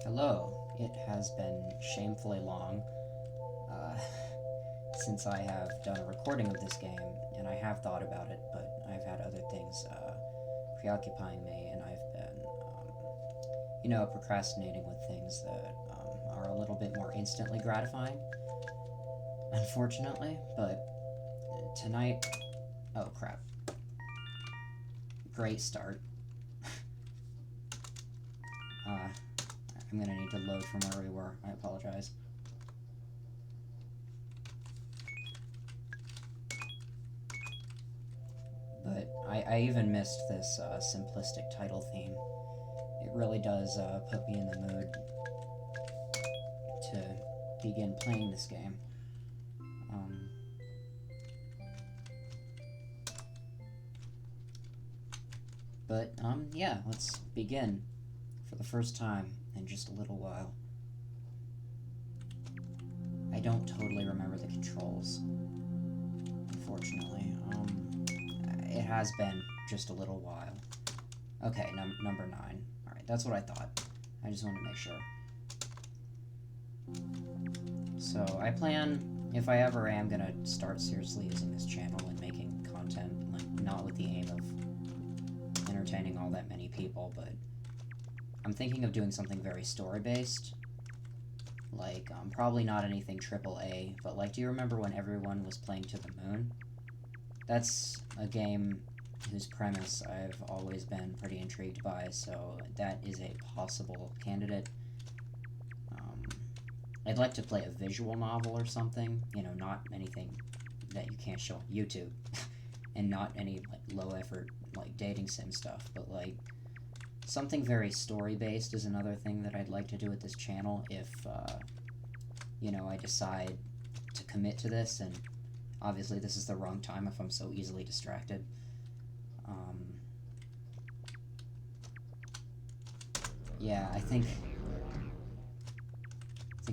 Hello. It has been shamefully long uh, since I have done a recording of this game, and I have thought about it, but I've had other things preoccupying me, and I've been, procrastinating with things that are a little bit more instantly gratifying, unfortunately. But tonight, oh crap, great start. I'm gonna need to load from where we were. I apologize. But I even missed this simplistic title theme. It really does put me in the mood to begin playing this game. Yeah, let's begin for the first time in just a little while. I don't totally remember the controls, unfortunately. It has been just a little while. Okay, number 9. Alright, that's what I thought. I just wanted to make sure. So, I plan, if I ever am gonna start seriously using this channel and making content, like, not with the aim of entertaining all that many people, but I'm thinking of doing something very story-based. Like, probably not anything AAA, but, like, do you remember when everyone was playing To the Moon? That's a game whose premise I've always been pretty intrigued by, so that is a possible candidate. I'd like to play a visual novel or something, you know, not anything that you can't show on YouTube, and not any, like, low-effort, like, dating sim stuff, but, like, something very story-based is another thing that I'd like to do with this channel if, I decide to commit to this, and obviously this is the wrong time if I'm so easily distracted. Yeah, I think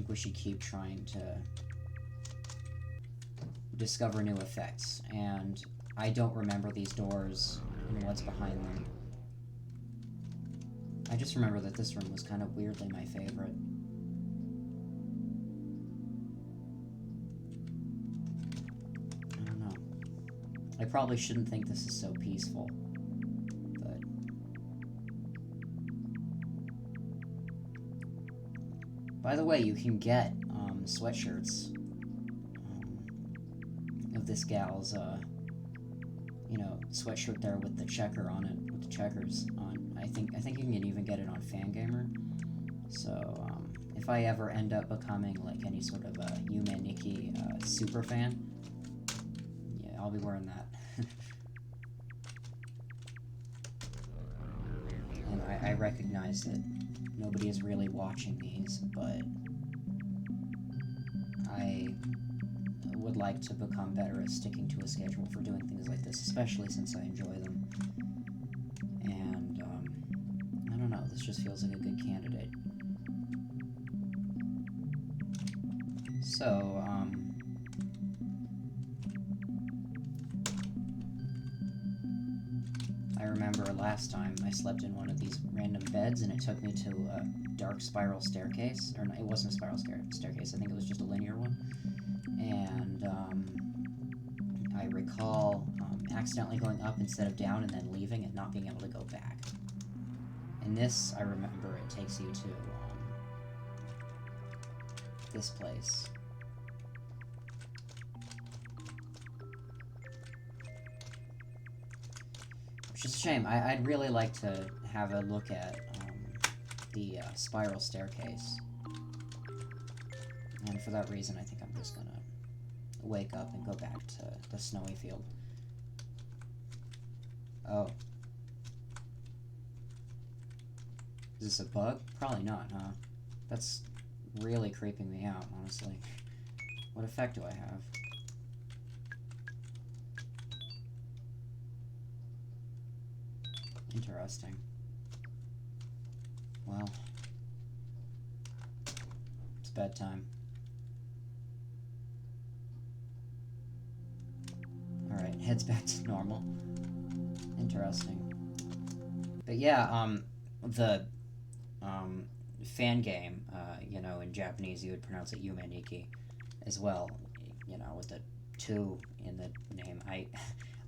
we should keep trying to discover new effects, and I don't remember these doors and what's behind them. I just remember that this room was kind of weirdly my favorite. I don't know. I probably shouldn't think this is so peaceful, but... By the way, you can get sweatshirts of this gal's, sweatshirt there with the checker on it, with the checkers on. I think you can even get it on Fangamer. So, if I ever end up becoming, like, any sort of a Yume Nikki super fan, yeah, I'll be wearing that. And I recognize that nobody is really watching these, but I would like to become better at sticking to a schedule for doing things like this, especially since I enjoy them. And, I don't know, this just feels like a good candidate. So, I remember last time I slept in one of these random beds and it took me to a dark spiral staircase. Or no, it wasn't a spiral staircase, I think it was just a linear one. And, I recall accidentally going up instead of down and then leaving and not being able to go back. In this, I remember it takes you to this place. Which is a shame. I'd really like to have a look at the spiral staircase. And for that reason, I think I'm just gonna wake up and go back to the snowy field. Oh. Is this a bug? Probably not, huh? That's really creeping me out, honestly. What effect do I have? Interesting. Well, it's bedtime. Alright, heads back to normal. Interesting. But yeah, the fan game. You know, in Japanese you would pronounce it Yume Nikki, as well. You know, with the two in the name.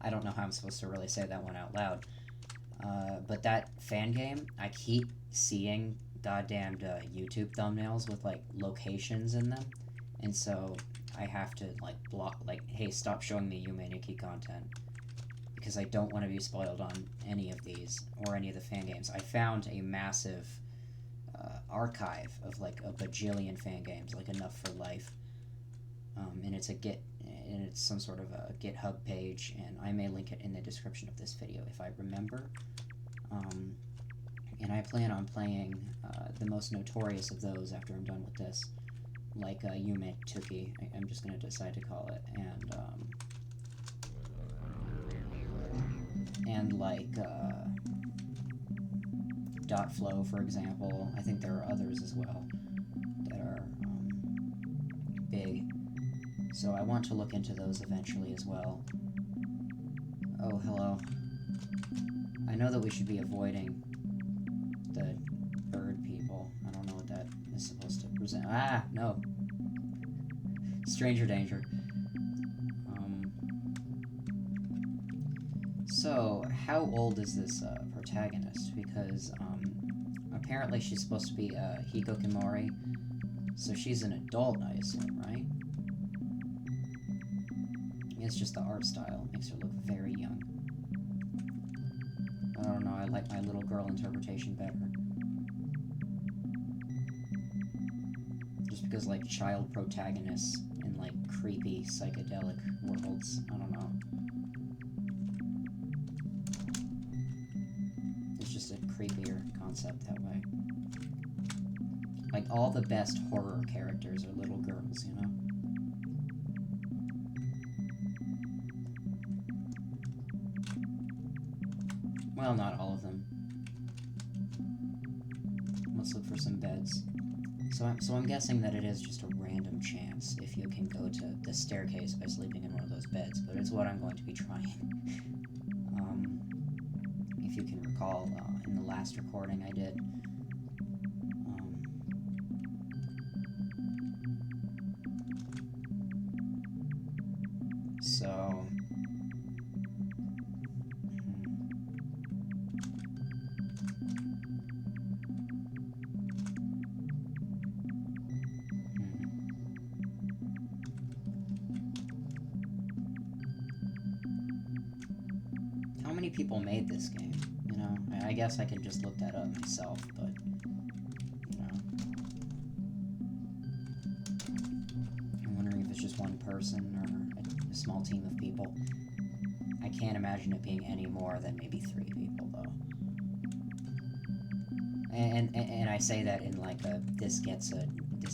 I don't know how I'm supposed to really say that one out loud. But that fan game, I keep seeing goddamned YouTube thumbnails with like locations in them, and so I have to like block, like, hey, stop showing me Yume Nikki content, because I don't want to be spoiled on any of these or any of the fan games. I found a massive archive of like a bajillion fan games, like enough for life, and it's some sort of a GitHub page, and I may link it in the description of this video if I remember. And I plan on playing the most notorious of those after I'm done with this, like Yume Nikki, I'm just going to decide to call it, and like Dot Flow, for example. I think there are others as well that are big, so I want to look into those eventually as well. Oh, hello. I know that we should be avoiding the bird people. I don't know what that is supposed to present. Ah, no. Stranger danger. So, how old is this protagonist? Because apparently she's supposed to be Hikikomori, so she's an adult, I assume, right? It's just the art style makes her look very young. I don't know, I like my little girl interpretation better. Just because, like, child protagonists in, like, creepy, psychedelic worlds, I don't know. It's just a creepier concept that way. Like, all the best horror characters are little girls, you know? Well, not all of them. Let's look for some beds. So I'm guessing that it is just a random chance if you can go to the staircase by sleeping in one of those beds, but it's what I'm going to be trying. If you can recall, in the last recording I did, so... How many people made this game? You know, I guess I could just look that up myself, but, you know. I'm wondering if it's just one person or a small team of people. I can't imagine it being any more than maybe 3 people, though. And I say that in like a, this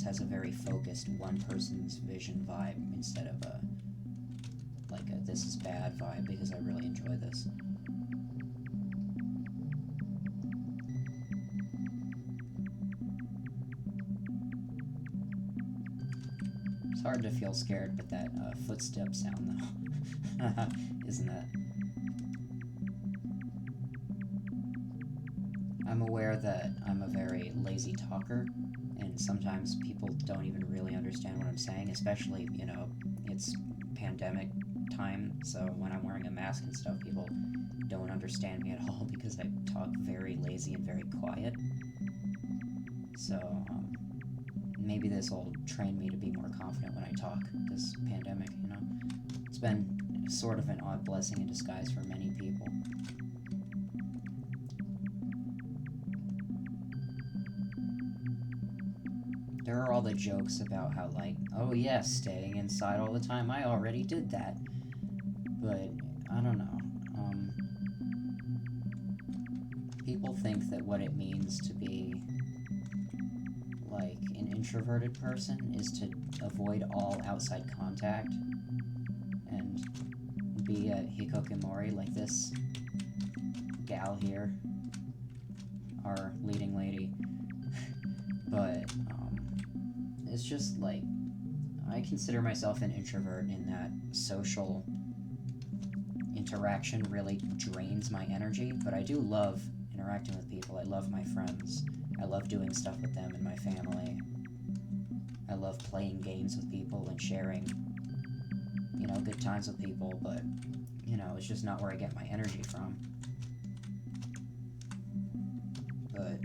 has a very focused one person's vision vibe instead of a, like a this is bad vibe, because I really enjoy this. It's hard to feel scared with that footstep sound, though. Isn't it? I'm aware that I'm a very lazy talker, and sometimes people don't even really understand what I'm saying, especially, you know, it's pandemic time, so when I'm wearing a mask and stuff, people don't understand me at all because I talk very lazy and very quiet. So, maybe this will train me to be more confident when I talk, this pandemic, you know? It's been sort of an odd blessing in disguise for many people. There are all the jokes about how, like, oh yes, staying inside all the time, I already did that. But, I don't know. People think that what it means to be, like, an introverted person is to avoid all outside contact and be a hikikomori like this gal here, our leading lady. But, it's just, like, I consider myself an introvert in that social interaction really drains my energy, but I do love interacting with people. I love my friends, I love doing stuff with them and my family. I love playing games with people and sharing, you know, good times with people, but, you know, it's just not where I get my energy from. But,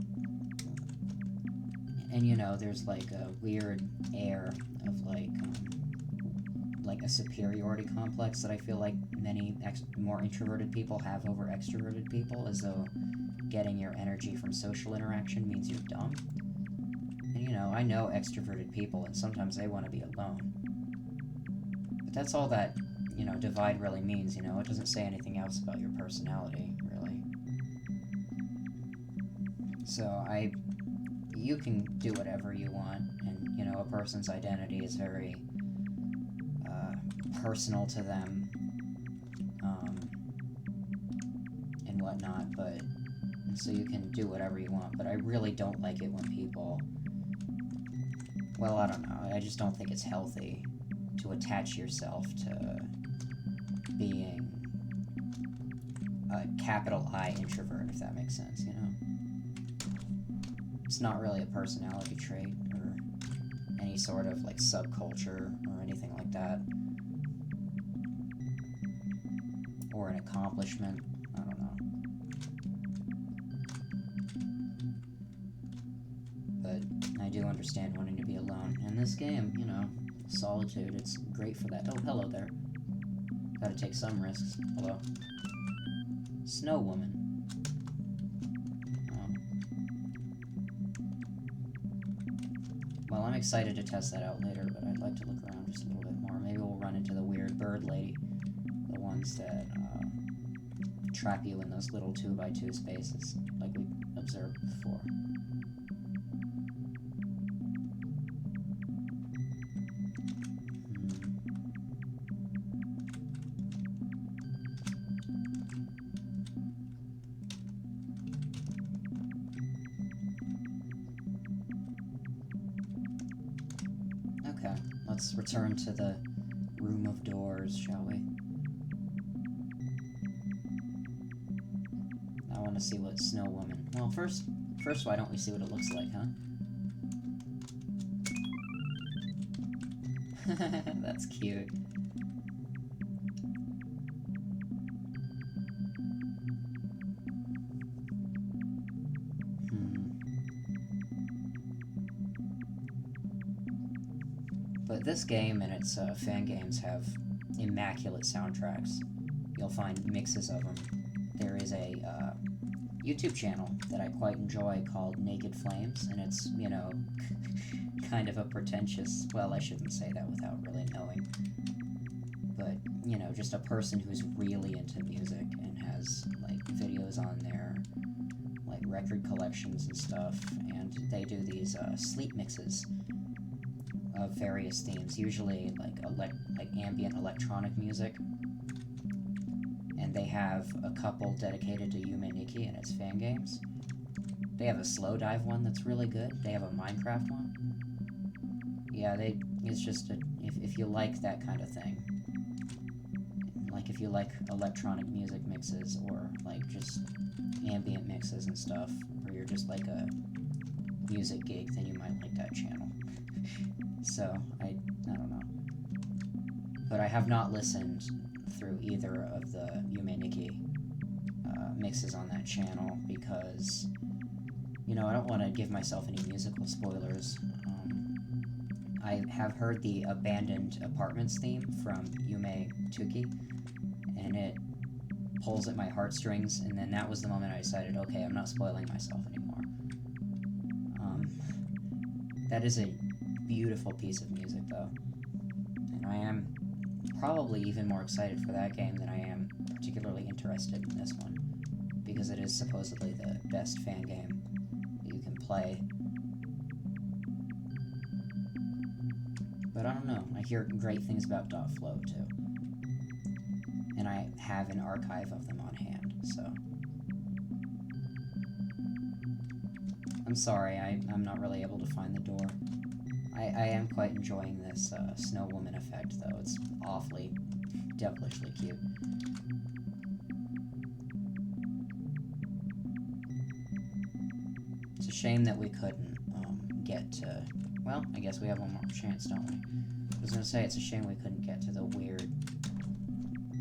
and you know, there's like a weird air of like a superiority complex that I feel like many more introverted people have over extroverted people, as though getting your energy from social interaction means you're dumb. And you know, I know extroverted people, and sometimes they want to be alone. But that's all that, you know, divide really means, you know? It doesn't say anything else about your personality, really. So you can do whatever you want, and, you know, a person's identity is very personal to them, and whatnot, but, so you can do whatever you want, but I really don't like it when people, well, I don't know, I just don't think it's healthy to attach yourself to being a capital I introvert, if that makes sense, you know? It's not really a personality trait, or any sort of, like, subculture, or anything like that. Or an accomplishment, I don't know. But I do understand wanting to be alone. And this game, you know, solitude, it's great for that. Oh, hello there. Gotta take some risks. Hello. Snow Woman. Well, I'm excited to test that out later, but I'd like to look around just a little bit more. Maybe we'll run into the weird bird lady. The ones that trap you in those little 2x2 spaces, like we observed before. Okay, let's return to the room of doors, shall we? I want to see what Snow Woman... Well, first, why don't we see what it looks like, huh? That's cute. But this game and its fan games have immaculate soundtracks. You'll find mixes of them. There is a YouTube channel that I quite enjoy called Naked Flames, and it's, you know, kind of a pretentious, well, I shouldn't say that without really knowing, but, you know, just a person who's really into music and has, like, videos on there, like, record collections and stuff, and they do these sleep mixes of various themes, usually, like ambient electronic music. And they have a couple dedicated to Yume Nikki and its fan games. They have a slow dive one that's really good. They have a Minecraft one. Yeah, it's just if you like that kind of thing. Like if you like electronic music mixes or like just ambient mixes and stuff, or you're just like a music geek, then you might like that channel. So, I don't know. But I have not listened through either of the Yume Nikki mixes on that channel because, you know, I don't want to give myself any musical spoilers. I have heard the Abandoned Apartments theme from Yume Nikki, and it pulls at my heartstrings, and then that was the moment I decided, okay, I'm not spoiling myself anymore. That is a beautiful piece of music, though, and I am probably even more excited for that game than I am particularly interested in this one, because it is supposedly the best fan game that you can play. But I don't know, I hear great things about .flow, too. And I have an archive of them on hand, so... I'm sorry, I'm not really able to find the door. I am quite enjoying this Snow Woman effect, though. It's awfully, devilishly cute. It's a shame that we couldn't get to... Well, I guess we have one more chance, don't we? I was gonna say, it's a shame we couldn't get to the weird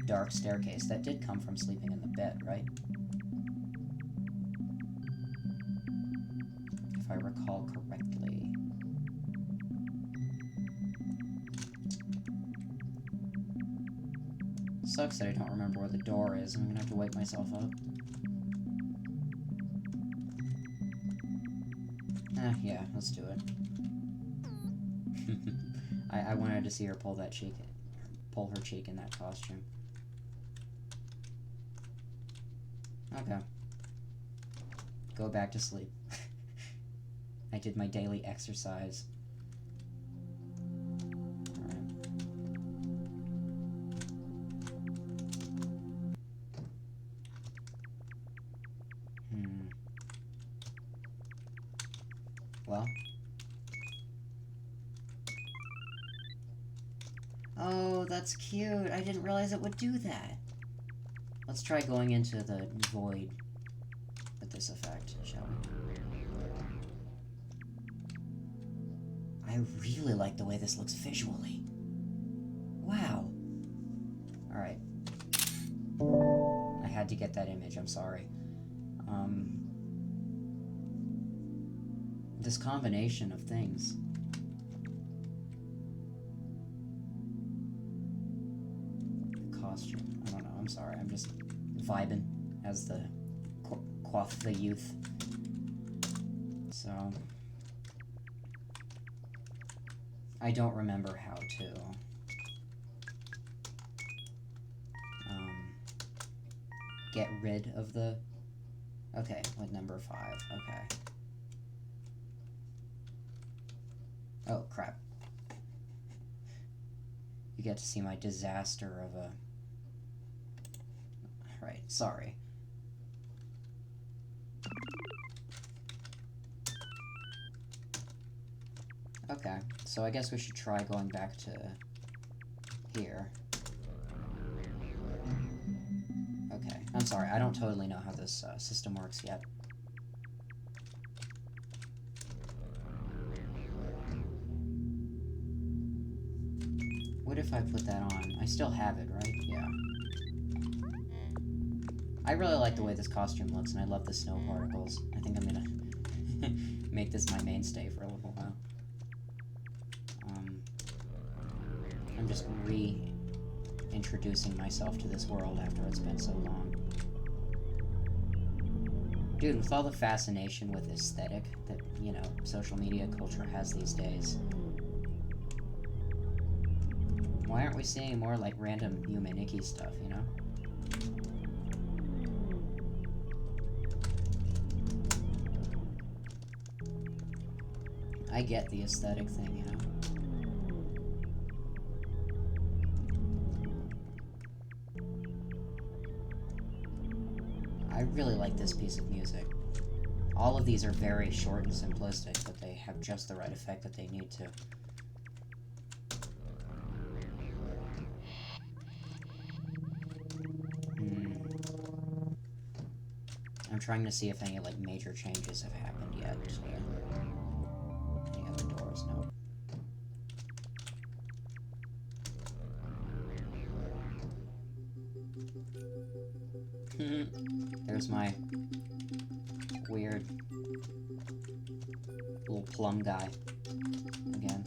dark staircase. That did come from sleeping in the bed, right? If I recall correctly. Sucks that I don't remember where the door is. I'm gonna have to wake myself up. Yeah, let's do it. I wanted to see her pull her cheek in that costume. Okay. Go back to sleep. I did my daily exercise. Alright. Well. Oh, that's cute. I didn't realize it would do that. Let's try going into the void with this effect, shall we? I really like the way this looks visually. Wow. Alright. I had to get that image, I'm sorry. This combination of things. Costume. I don't know, I'm sorry. I'm just vibing as the quaff the youth. So... I don't remember how to... get rid of the... Okay, with number 5. Okay. Oh, crap. You get to see my disaster of a... Right, sorry. Okay, so I guess we should try going back to here. Okay, I'm sorry, I don't totally know how this system works yet. What if I put that on? I still have it, right? Yeah. I really like the way this costume looks, and I love the snow particles. I think I'm gonna make this my mainstay for a little while. I'm just reintroducing myself to this world after it's been so long. Dude, with all the fascination with aesthetic that, you know, social media culture has these days, why aren't we seeing more, like, random Yume Nikki stuff, you know? I get the aesthetic thing, you know? I really like this piece of music. All of these are very short and simplistic, but they have just the right effect that they need to. I'm trying to see if any, like, major changes have happened yet. Any other doors? Nope. There's my weird little plum guy again.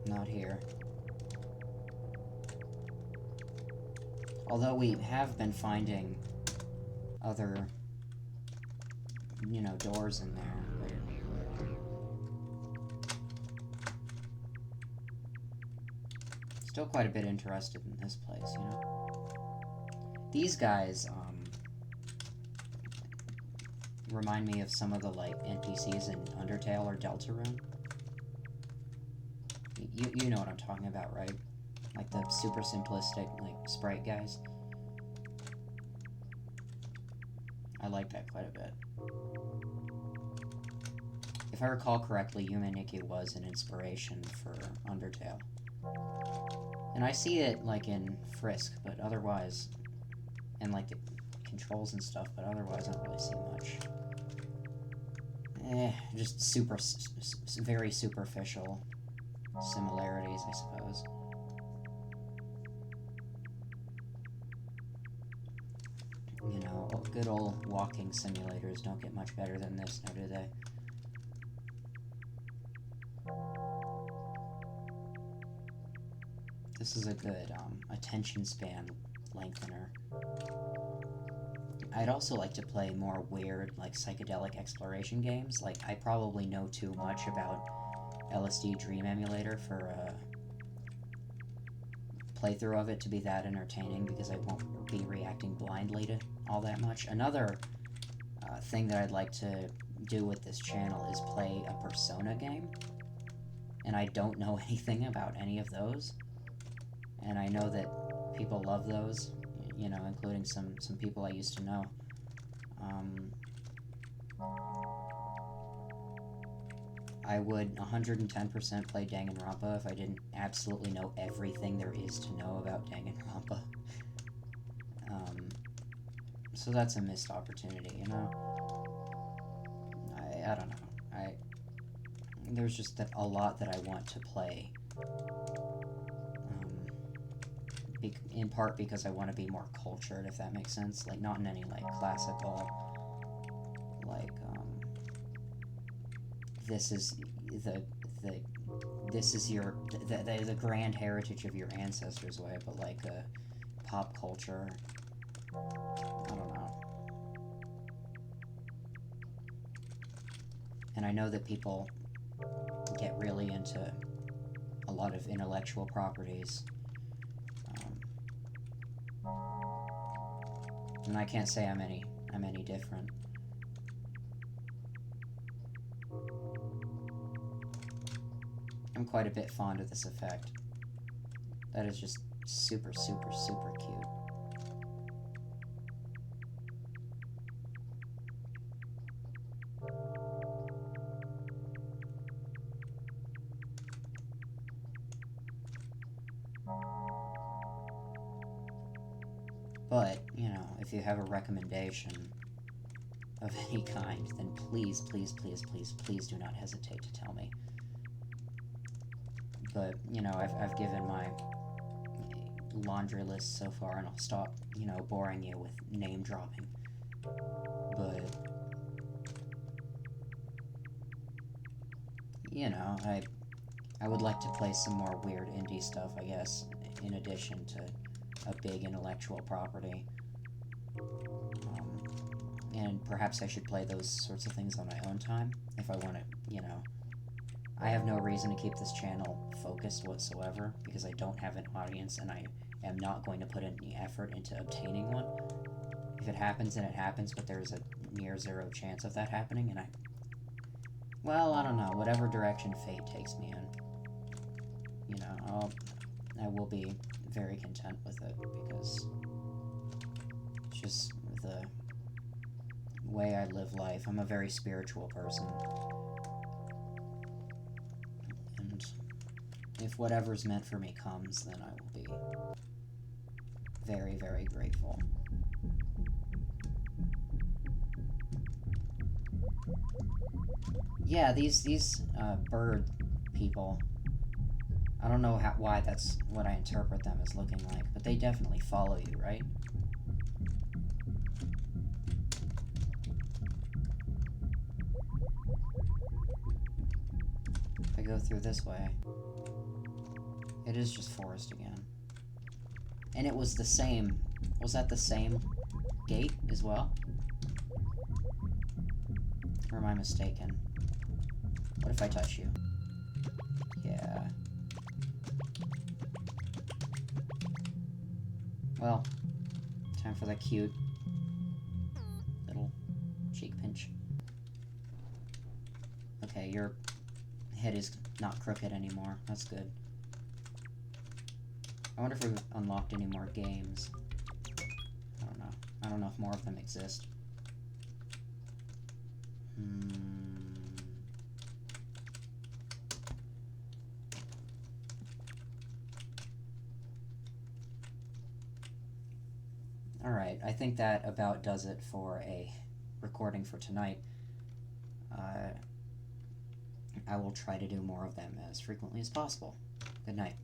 Not here. Although we have been finding other, you know, doors in there. Still quite a bit interested in this place, you know? These guys, remind me of some of the, like, NPCs in Undertale or Deltarune. You know what I'm talking about, right? Like the super simplistic, like, sprite guys. I like that quite a bit. If I recall correctly, Yume Nikki was an inspiration for Undertale. And I see it, like, in Frisk, but otherwise... And, like, the controls and stuff, but otherwise I don't really see much. Just very superficial similarities, I suppose. You know, good old walking simulators don't get much better than this, now do they? This is a good attention span lengthener. I'd also like to play more weird, like, psychedelic exploration games. Like, I probably know too much about LSD Dream Emulator for a playthrough of it to be that entertaining, because I won't be reacting blindly to all that much. Another thing that I'd like to do with this channel is play a Persona game, and I don't know anything about any of those, and I know that people love those, you know, including some people I used to know. I would 110% play Danganronpa if I didn't absolutely know everything there is to know about Danganronpa. So that's a missed opportunity, you know? I don't know. There's just a lot that I want to play. In part because I want to be more cultured, if that makes sense. Like, not in any, like, classical, like, this is the grand heritage of your ancestors way, but, like, pop culture, I don't know. And I know that people get really into a lot of intellectual properties, and I can't say I'm any different. I'm quite a bit fond of this effect. That is just super, super, super cute. But, you know, if you have a recommendation of any kind, then please, please, please, please, please do not hesitate to tell me. But, you know, I've given my laundry list so far, and I'll stop, you know, boring you with name dropping. But, you know, I would like to play some more weird indie stuff, I guess, in addition to a big intellectual property. And perhaps I should play those sorts of things on my own time, if I want to, you know. I have no reason to keep this channel focused whatsoever, because I don't have an audience, and I am not going to put any effort into obtaining one. If it happens, then it happens, but there's a near zero chance of that happening, and well, I don't know, whatever direction fate takes me in, you know, I will be very content with it, because it's just the way I live life. I'm a very spiritual person, and if whatever's meant for me comes, then I will be very, very grateful. Yeah, these bird people, I don't know why that's what I interpret them as looking like, but they definitely follow you, right? If I go through this way, it is just forest again. And it was the same, was that the same gate as well? Or am I mistaken? What if I touch you? Yeah. Well, time for that cute little cheek pinch. Okay, your head is not crooked anymore. That's good. I wonder if we've unlocked any more games. I don't know. I don't know if more of them exist. Alright, I think that about does it for a recording for tonight. I will try to do more of them as frequently as possible. Good night.